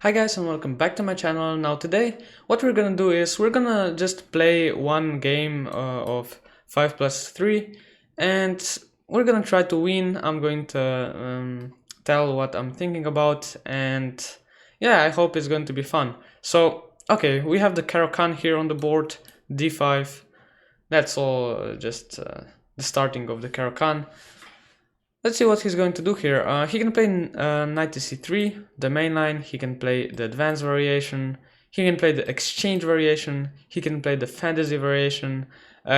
Hi guys and welcome back to my channel. Now today what we're gonna do is we're gonna just play one game of 5 plus 3 and we're gonna try to win. I'm going to tell what I'm thinking about, and yeah, I hope it's going to be fun. So okay, we have the Caro Kann here on the board, d5. That's all, just the starting of the Caro Kann. Let's see what he's going to do here. He can play knight to c3, the main line. He can play the advanced variation. He can play the exchange variation. He can play the fantasy variation.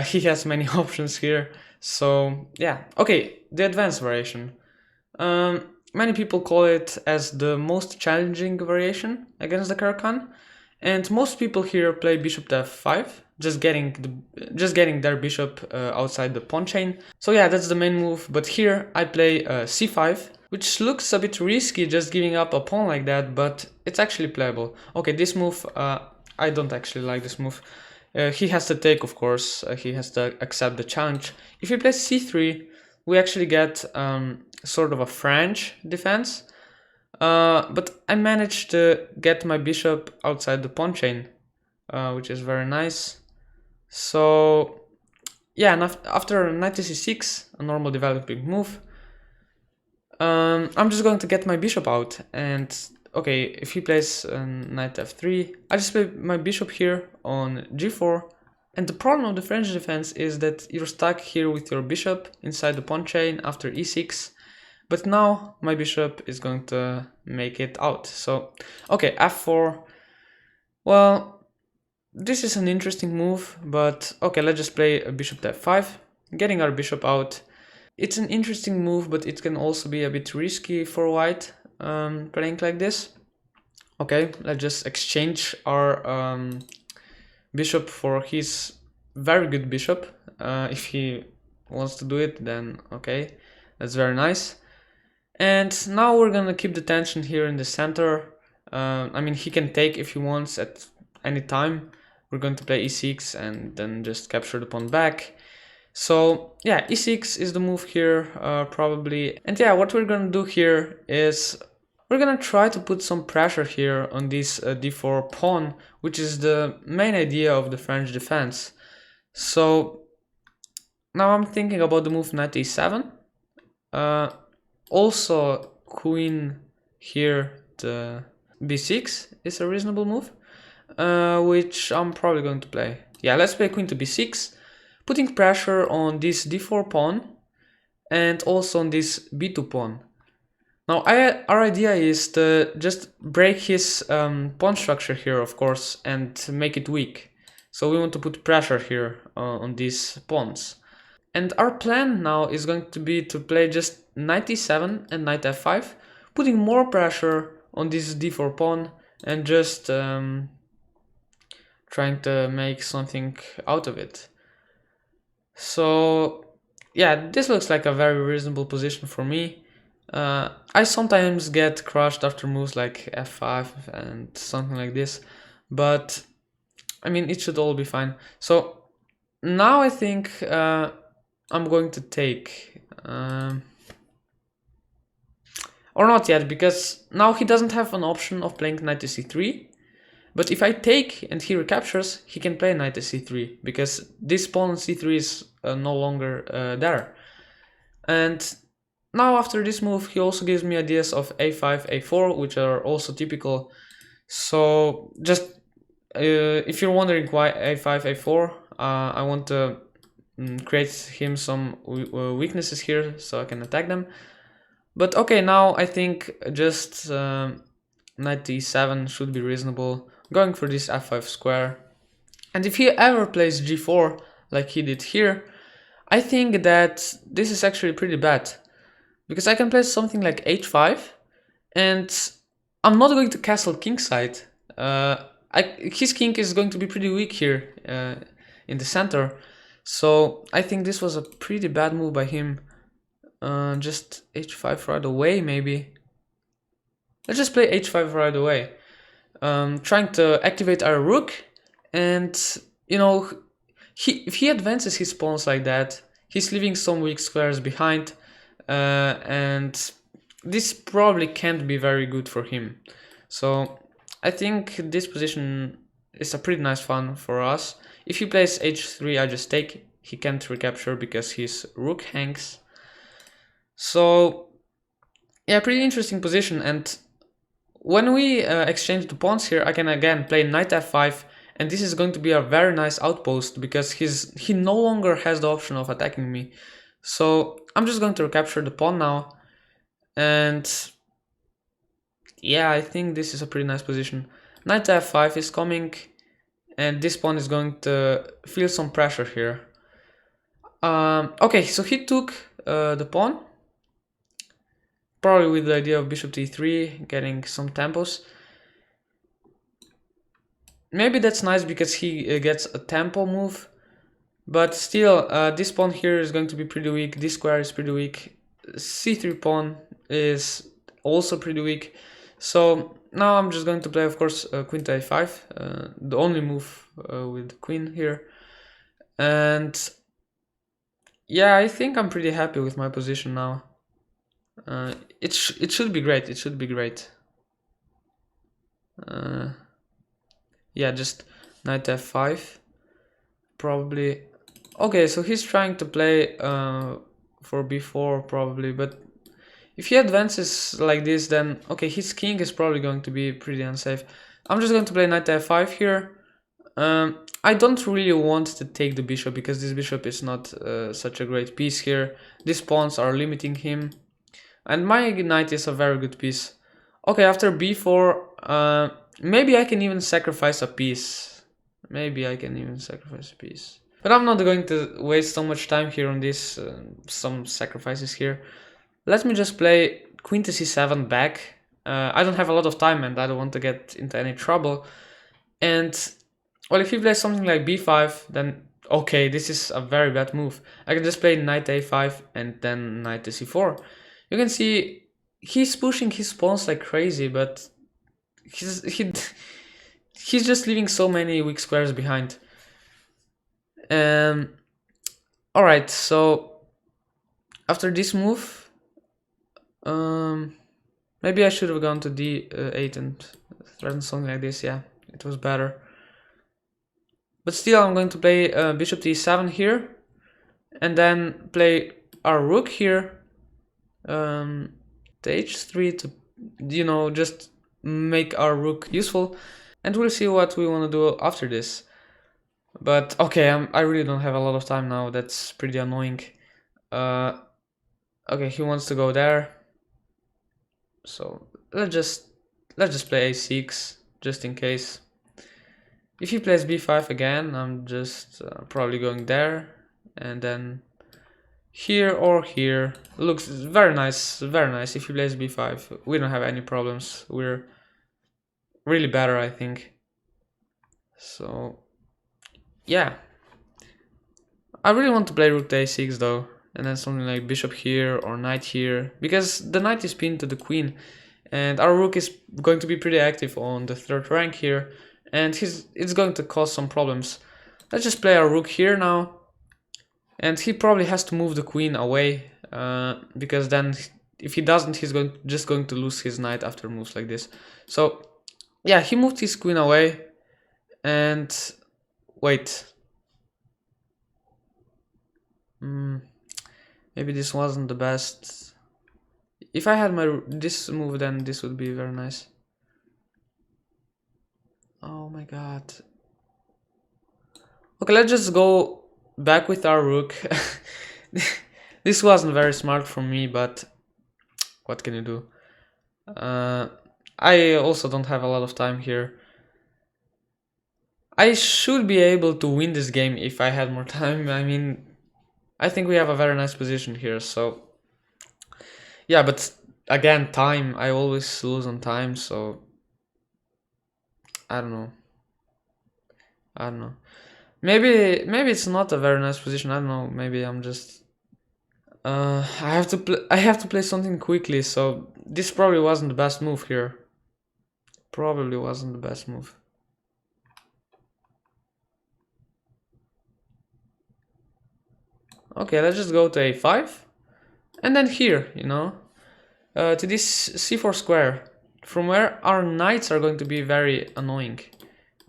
He has many options here. So yeah, okay, the advanced variation. Many people call it as the most challenging variation against the Caro Kann, and most people here play bishop to f5, just getting their bishop outside the pawn chain. So yeah, that's the main move. But here I play c5, which looks a bit risky, just giving up a pawn like that, but it's actually playable. Okay, this move, I don't actually like this move. He has to take, of course. He has to accept the challenge. If he plays c3, we actually get sort of a French defense. But I managed to get my bishop outside the pawn chain, which is very nice. So yeah, and after knight to c6, a normal developing move, I'm just going to get my bishop out. And okay, if he plays knight f3, I just play my bishop here on g4. And the problem of the French defense is that you're stuck here with your bishop inside the pawn chain after e6. But now my bishop is going to make it out. So, okay, f4. Well, this is an interesting move, but okay, let's just play a bishop to f5, getting our bishop out. It's an interesting move, but it can also be a bit risky for white, playing like this. Okay, let's just exchange our bishop for his very good bishop. If he wants to do it, then okay, that's very nice. And now we're gonna keep the tension here in the center. I mean, he can take if he wants at any time. We're going to play e6 and then just capture the pawn back. So yeah, e6 is the move here, probably. And yeah, what we're gonna do here is we're gonna try to put some pressure here on this d4 pawn, which is the main idea of the French defense. So now I'm thinking about the move knight e7. Also, queen here to b6 is a reasonable move, which I'm probably going to play. Yeah, let's play queen to b6, putting pressure on this d4 pawn and also on this b2 pawn. Now, our idea is to just break his pawn structure here, of course, and make it weak. So we want to put pressure here on these pawns. And our plan now is going to be to play just knight e7 and knight f5, putting more pressure on this d4 pawn and just trying to make something out of it. So yeah, this looks like a very reasonable position for me. I sometimes get crushed after moves like f5 and something like this, but I mean, it should all be fine. So now I think I'm going to take, or not yet, because now he doesn't have an option of playing knight to c3. But if I take and he recaptures, he can play knight to c3, because this pawn on c3 is no longer there. And now after this move, he also gives me ideas of a5, a4, which are also typical. So just if you're wondering why a5, a4, I want to create him some weaknesses here so I can attack them. But okay, now I think just knight to e7 should be reasonable, going for this f5 square. And if he ever plays g4 like he did here, I think that this is actually pretty bad, because I can play something like h5 and I'm not going to castle kingside. His king is going to be pretty weak here in the center. So I think this was a pretty bad move by him. Just h5 right away, maybe. Let's just play h5 right away. Trying to activate our rook, and you know, if he advances his pawns like that, he's leaving some weak squares behind, and this probably can't be very good for him. So I think this position is a pretty nice one for us. If he plays h3, I just take. He can't recapture because his rook hangs. So yeah, pretty interesting position. And when we exchange the pawns here, I can again play knight f5, and this is going to be a very nice outpost because he no longer has the option of attacking me. So I'm just going to recapture the pawn now, and yeah, I think this is a pretty nice position. Knight f5 is coming, and this pawn is going to feel some pressure here. Okay, so he took the pawn, probably with the idea of bishop d3, getting some tempos. Maybe that's nice because he gets a tempo move, but still, this pawn here is going to be pretty weak. This square is pretty weak. c3 pawn is also pretty weak. So now I'm just going to play, of course, queen to a5, the only move with queen here. And yeah, I think I'm pretty happy with my position now. It should be great. It should be great. Yeah, just knight f5, probably. Okay, so he's trying to play for b4 probably, but if he advances like this, then okay, his king is probably going to be pretty unsafe. I'm just going to play knight f5 here. I don't really want to take the bishop because this bishop is not such a great piece here. These pawns are limiting him, and my knight is a very good piece. Okay, after b4, maybe I can even sacrifice a piece. Maybe I can even sacrifice a piece. But I'm not going to waste so much time here on this, some sacrifices here. Let me just play queen to c7 back. I don't have a lot of time and I don't want to get into any trouble. And, well, if he plays something like b5, then okay, this is a very bad move. I can just play knight a5 and then knight to c4. You can see he's pushing his pawns like crazy, but he's just leaving so many weak squares behind. Alright, so after this move, maybe I should have gone to d8 and threatened something like this. Yeah, it was better. But still, I'm going to play bishop to e7 here, and then play our rook here, to h3 to, you know, just make our rook useful, and we'll see what we want to do after this. But okay, I really don't have a lot of time now. That's pretty annoying. Okay, he wants to go there, so let's just play a6 just in case. If he plays b5 again, I'm just probably going there, and then here or here. Looks very nice, very nice. If he plays b5, we don't have any problems. We're really better, I think. So yeah, I really want to play rook to a6 though, and then something like bishop here or knight here, because the knight is pinned to the queen, and our rook is going to be pretty active on the third rank here, and it's going to cause some problems. Let's just play our rook here now, and he probably has to move the queen away, because then if he doesn't, he's just going to lose his knight after moves like this. So yeah, he moved his queen away, and wait. Maybe this wasn't the best. If I had this move, then this would be very nice. Oh my god. Okay, let's just go back with our rook. This wasn't very smart from me, but what can you do? I also don't have a lot of time here. I should be able to win this game if I had more time. I mean, I think we have a very nice position here, so yeah, but again, time. I always lose on time, so I don't know. Maybe it's not a very nice position. I don't know. Maybe I'm just I have to play something quickly, so this probably wasn't the best move here. Probably wasn't the best move. Okay, let's just go to a5, and then here, you know, to this c4 square. from where our knights are going to be very annoying.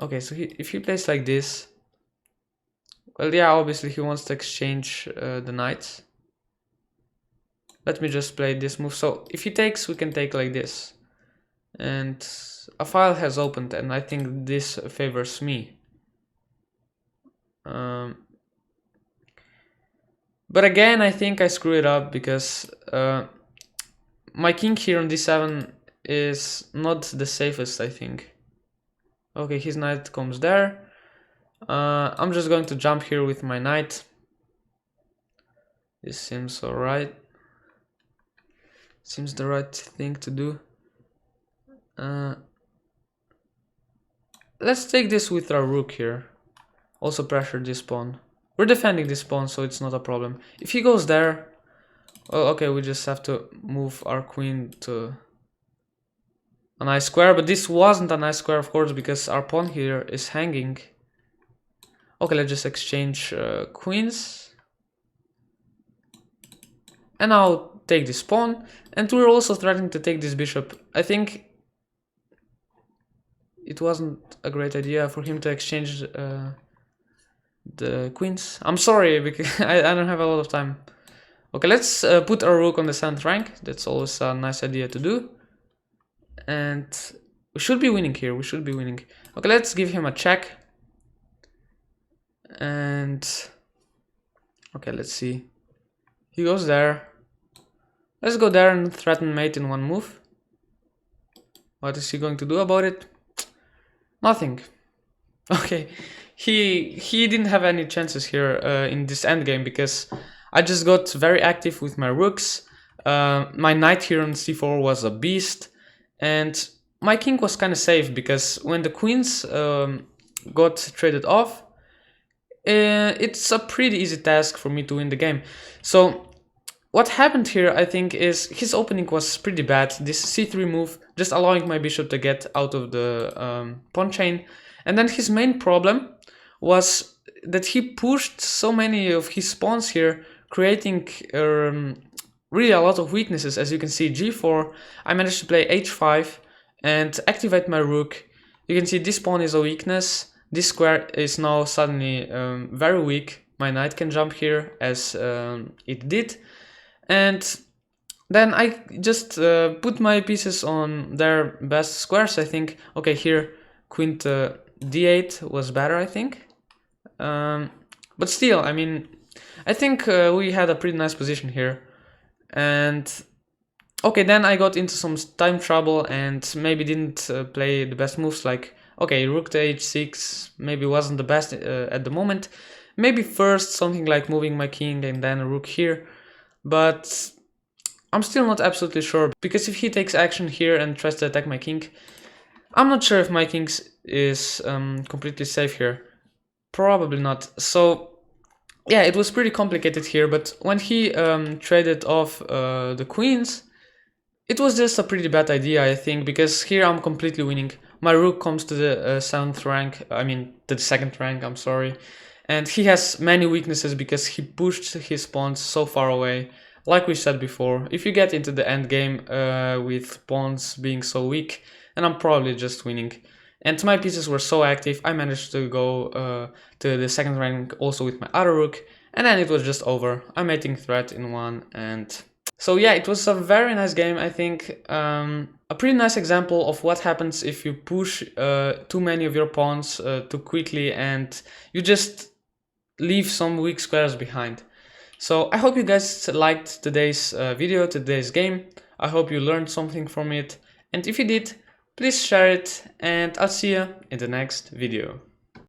Okay, so if he plays like this, well, yeah, obviously he wants to exchange the knights. Let me just play this move. So if he takes, we can take like this. And a file has opened, and I think this favors me. But again, I think I screw it up because my king here on d7 is not the safest, I think. Okay, his knight comes there. I'm just going to jump here with my knight. This seems alright. Seems the right thing to do. Let's take this with our rook here. Also pressure this pawn. We're defending this pawn, so it's not a problem. If he goes there, well, okay, we just have to move our queen to a nice square, but this wasn't a nice square, of course, because our pawn here is hanging. Okay, let's just exchange queens. And now take this pawn, and we're also threatening to take this bishop. I think it wasn't a great idea for him to exchange the queens. I'm sorry, because I don't have a lot of time. Okay, let's put our rook on the 7th rank. That's always a nice idea to do. And we should be winning here. We should be winning. Okay, let's give him a check. And okay, let's see. He goes there. Let's go there and threaten mate in one move. What is he going to do about it? Nothing. Okay, he didn't have any chances here in this endgame because I just got very active with my rooks. My knight here on c4 was a beast, and my king was kind of safe because when the queens got traded off, it's a pretty easy task for me to win the game. So what happened here, I think, is his opening was pretty bad. This c3 move, just allowing my bishop to get out of the pawn chain. And then his main problem was that he pushed so many of his pawns here, creating really a lot of weaknesses. As you can see, g4, I managed to play h5 and activate my rook. You can see this pawn is a weakness. This square is now suddenly very weak. My knight can jump here as it did. And then I just put my pieces on their best squares, I think. Okay, here queen to d8 was better, I think. But still, I mean, I think we had a pretty nice position here. And okay, then I got into some time trouble and maybe didn't play the best moves. Like, okay, rook to h6 maybe wasn't the best at the moment. Maybe first something like moving my king and then a rook here. But I'm still not absolutely sure, because if he takes action here and tries to attack my king, I'm not sure if my king is completely safe here. Probably not. So yeah, it was pretty complicated here, but when he traded off the queens, it was just a pretty bad idea, I think, because here I'm completely winning. My rook comes to the 7th rank, I mean to the 2nd rank, I'm sorry. And he has many weaknesses because he pushed his pawns so far away. Like we said before, if you get into the end game with pawns being so weak, then I'm probably just winning. And my pieces were so active, I managed to go to the 2nd rank also with my other rook, and then it was just over. I'm mating threat in one, and so yeah, it was a very nice game, I think. A pretty nice example of what happens if you push too many of your pawns too quickly and you just leave some weak squares behind. So I hope you guys liked today's video, today's game. I hope you learned something from it. And if you did, please share it, and I'll see you in the next video.